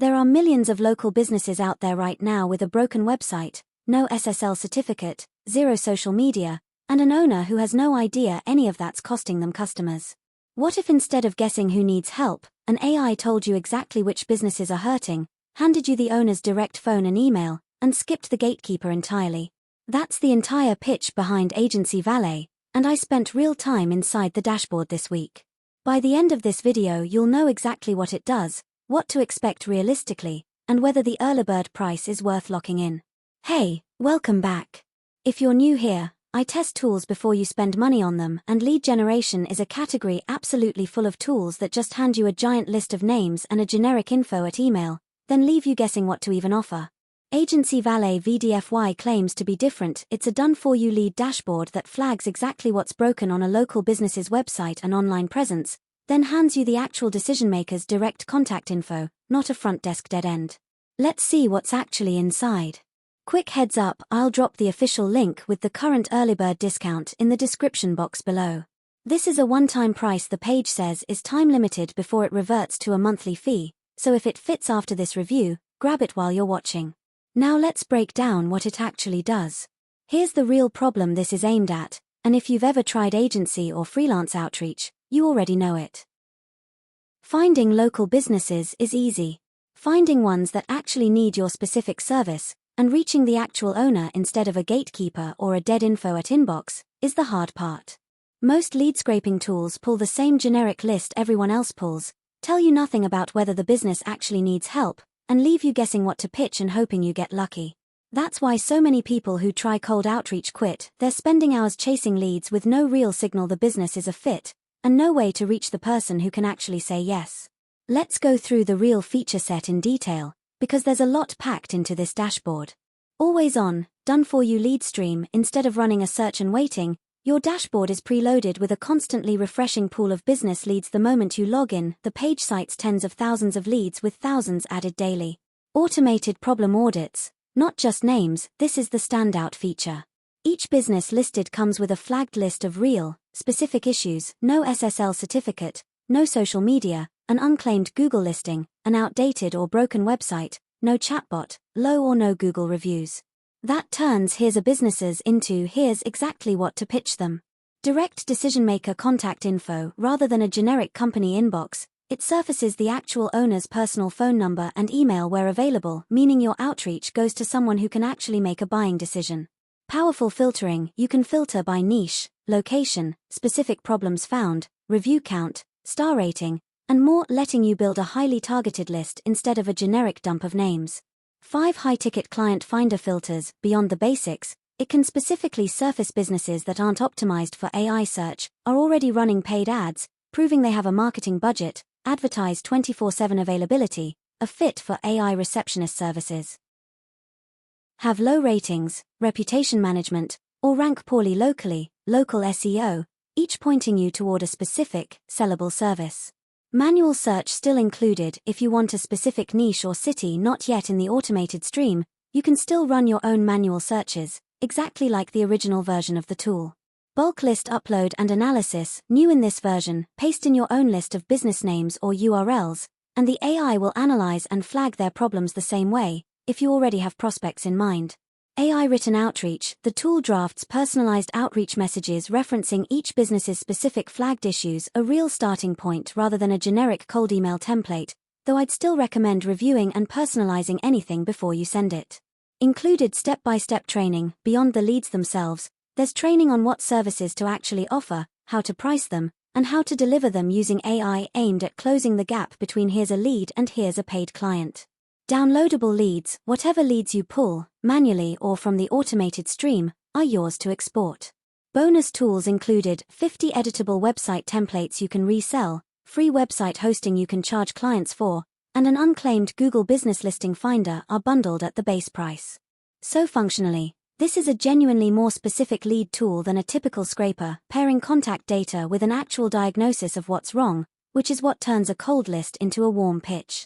There are millions of local businesses out there right now with a broken website, no SSL certificate, zero social media, and an owner who has no idea any of that's costing them customers. What if instead of guessing who needs help, an AI told you exactly which businesses are hurting, handed you the owner's direct phone and email, and skipped the gatekeeper entirely? That's the entire pitch behind Aigency Valet, and I spent real time inside the dashboard this week. By the end of this video you'll know exactly what it does, what to expect realistically, and whether the early bird price is worth locking in. Hey, welcome back. If you're new here, I test tools before you spend money on them, and lead generation is a category absolutely full of tools that just hand you a giant list of names and a generic info at email, then leave you guessing what to even offer. Aigency Valet vDFY claims to be different. It's a done-for-you lead dashboard that flags exactly what's broken on a local business's website and online presence, then hands you the actual decision-maker's direct contact info, not a front desk dead end. Let's see what's actually inside. Quick heads up, I'll drop the official link with the current early bird discount in the description box below. This is a one-time price. The page says is time-limited before it reverts to a monthly fee, so if it fits after this review, grab it while you're watching. Now let's break down what it actually does. Here's the real problem this is aimed at, and if you've ever tried agency or freelance outreach, you already know it. Finding local businesses is easy. Finding ones that actually need your specific service, and reaching the actual owner instead of a gatekeeper or a dead info at inbox, is the hard part. Most lead scraping tools pull the same generic list everyone else pulls, tell you nothing about whether the business actually needs help, and leave you guessing what to pitch and hoping you get lucky. That's why so many people who try cold outreach quit. They're spending hours chasing leads with no real signal the business is a fit, and no way to reach the person who can actually say yes. Let's go through the real feature set in detail, because there's a lot packed into this dashboard. Always on, done-for-you lead stream. Instead of running a search and waiting, your dashboard is preloaded with a constantly refreshing pool of business leads the moment you log in. The page cites tens of thousands of leads with thousands added daily. Automated problem audits, not just names. This is the standout feature. Each business listed comes with a flagged list of real, specific issues: no SSL certificate, no social media, an unclaimed Google listing, an outdated or broken website, no chatbot, low or no Google reviews. That turns here's a businesses into here's exactly what to pitch them. Direct decision-maker contact info rather than a generic company inbox. It surfaces the actual owner's personal phone number and email where available, meaning your outreach goes to someone who can actually make a buying decision. Powerful filtering. You can filter by niche, location, specific problems found, review count, star rating, and more, letting you build a highly targeted list instead of a generic dump of names. 5 high-ticket client finder filters. Beyond the basics, it can specifically surface businesses that aren't optimized for AI search, are already running paid ads, proving they have a marketing budget, advertise 24/7 availability, a fit for AI receptionist services. Have low ratings, reputation management, or rank poorly locally, local SEO, each pointing you toward a specific, sellable service. Manual search still included. If you want a specific niche or city not yet in the automated stream, you can still run your own manual searches, exactly like the original version of the tool. Bulk list upload and analysis. New in this version, paste in your own list of business names or URLs, and the AI will analyze and flag their problems the same way, if you already have prospects in mind. AI written outreach. The tool drafts personalized outreach messages referencing each business's specific flagged issues, a real starting point rather than a generic cold email template, though I'd still recommend reviewing and personalizing anything before you send it. Included step-by-step training. Beyond the leads themselves, there's training on what services to actually offer, how to price them, and how to deliver them using AI, aimed at closing the gap between here's a lead and here's a paid client. Downloadable leads. Whatever leads you pull, manually or from the automated stream, are yours to export. Bonus tools included: 50 editable website templates you can resell, free website hosting you can charge clients for, and an unclaimed Google Business Listing Finder are bundled at the base price. So functionally, this is a genuinely more specific lead tool than a typical scraper, pairing contact data with an actual diagnosis of what's wrong, which is what turns a cold list into a warm pitch.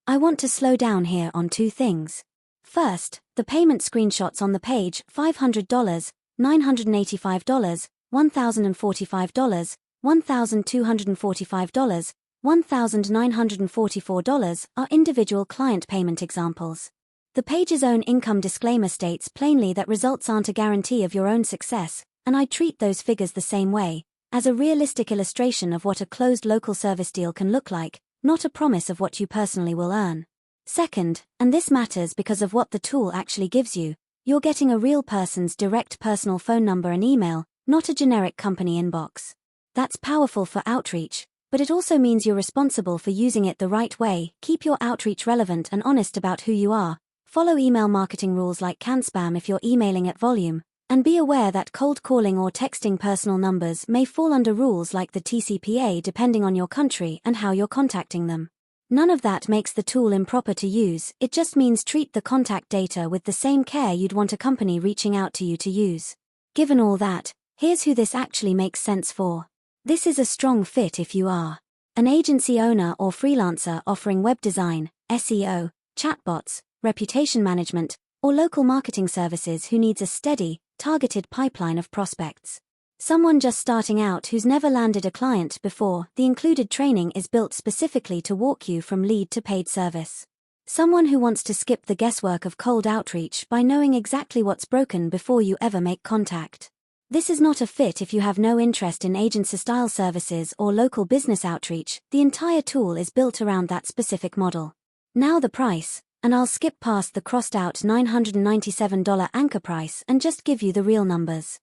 I want to slow down here on 2 things. First, the payment screenshots on the page: $500, $985, $1,045, $1,245, $1,944 are individual client payment examples. The page's own income disclaimer states plainly that results aren't a guarantee of your own success, and I treat those figures the same way, as a realistic illustration of what a closed local service deal can look like, not a promise of what you personally will earn. Second, and this matters because of what the tool actually gives you, you're getting a real person's direct personal phone number and email, not a generic company inbox. That's powerful for outreach, but it also means you're responsible for using it the right way. Keep your outreach relevant and honest about who you are. Follow email marketing rules like can spam if you're emailing at volume, and be aware that cold calling or texting personal numbers may fall under rules like the TCPA depending on your country and how you're contacting them. None of that makes the tool improper to use, it just means treat the contact data with the same care you'd want a company reaching out to you to use. Given all that, here's who this actually makes sense for. This is a strong fit if you are an agency owner or freelancer offering web design, SEO, chatbots, reputation management, or local marketing services who needs a steady, targeted pipeline of prospects. Someone just starting out who's never landed a client before, the included training is built specifically to walk you from lead to paid service. Someone who wants to skip the guesswork of cold outreach by knowing exactly what's broken before you ever make contact. This is not a fit if you have no interest in agency-style services or local business outreach. The entire tool is built around that specific model. Now the price, and I'll skip past the crossed-out $997 anchor price and just give you the real numbers.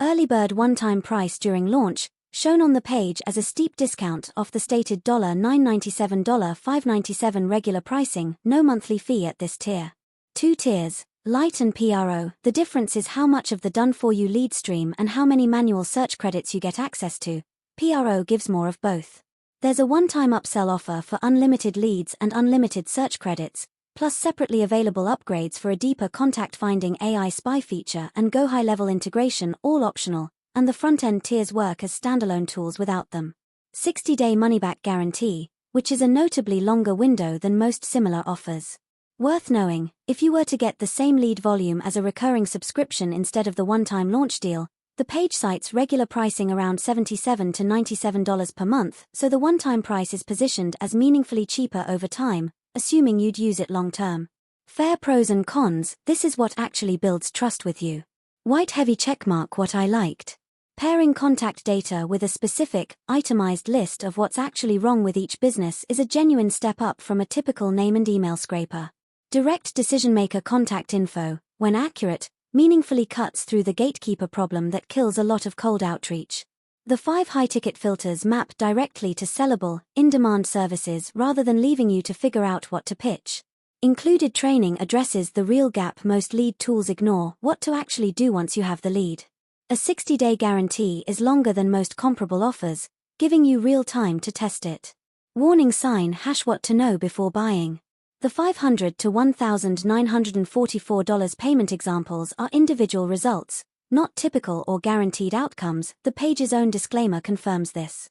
Early bird one-time price during launch, shown on the page as a steep discount off the stated $997 $597 regular pricing, no monthly fee at this tier. 2 tiers, Lite and PRO. The difference is how much of the done-for-you lead stream and how many manual search credits you get access to. PRO gives more of both. There's a one-time upsell offer for unlimited leads and unlimited search credits, plus separately available upgrades for a deeper contact-finding AI spy feature and Go high-level integration, all optional, and the front-end tiers work as standalone tools without them. 60-day money-back guarantee, which is a notably longer window than most similar offers. Worth knowing, if you were to get the same lead volume as a recurring subscription instead of the one-time launch deal, the page cites regular pricing around $77 to $97 per month, so the one-time price is positioned as meaningfully cheaper over time, assuming you'd use it long-term. Fair pros and cons, this is what actually builds trust with you. White heavy checkmark what I liked. Pairing contact data with a specific, itemized list of what's actually wrong with each business is a genuine step up from a typical name and email scraper. Direct decision-maker contact info, when accurate, meaningfully cuts through the gatekeeper problem that kills a lot of cold outreach. The 5 high-ticket filters map directly to sellable, in-demand services rather than leaving you to figure out what to pitch. Included training addresses the real gap most lead tools ignore: what to actually do once you have the lead. A 60-day guarantee is longer than most comparable offers, giving you real time to test it. Warning sign: what to know before buying. The $500 to $1,944 payment examples are individual results, not typical or guaranteed outcomes. The page's own disclaimer confirms this.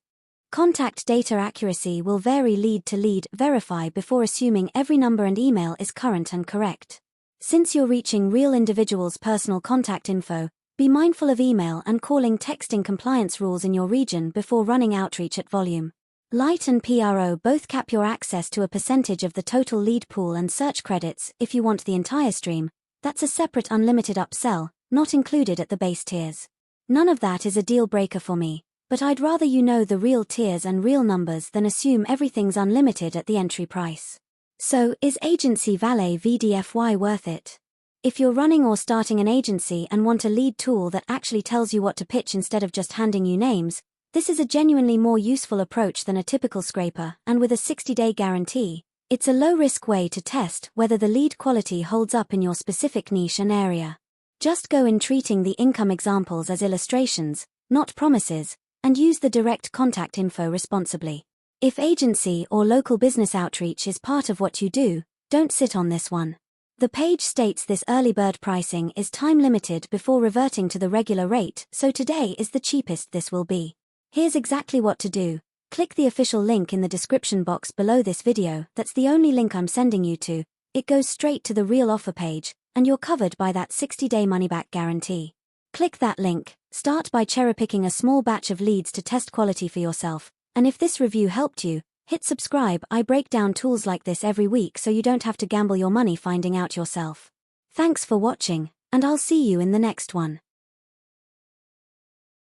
Contact data accuracy will vary lead to lead. Verify before assuming every number and email is current and correct. Since you're reaching real individuals' personal contact info, be mindful of email and calling texting compliance rules in your region before running outreach at volume. Lite and PRO both cap your access to a percentage of the total lead pool and search credits if you want the entire stream. That's a separate unlimited upsell, not included at the base tiers. None of that is a deal breaker for me, but I'd rather you know the real tiers and real numbers than assume everything's unlimited at the entry price. So, is Aigency Valet vDFY worth it? If you're running or starting an agency and want a lead tool that actually tells you what to pitch instead of just handing you names, this is a genuinely more useful approach than a typical scraper, and with a 60-day guarantee, it's a low-risk way to test whether the lead quality holds up in your specific niche and area. Just go in treating the income examples as illustrations, not promises, and use the direct contact info responsibly. If agency or local business outreach is part of what you do, don't sit on this one. The page states this early bird pricing is time-limited before reverting to the regular rate, so today is the cheapest this will be. Here's exactly what to do. Click the official link in the description box below this video. That's the only link I'm sending you to. It goes straight to the real offer page, and you're covered by that 60-day money-back guarantee. Click that link, start by cherry-picking a small batch of leads to test quality for yourself, And if this review helped you, hit subscribe. I break down tools like this every week so you don't have to gamble your money finding out yourself. Thanks for watching, and I'll see you in the next one.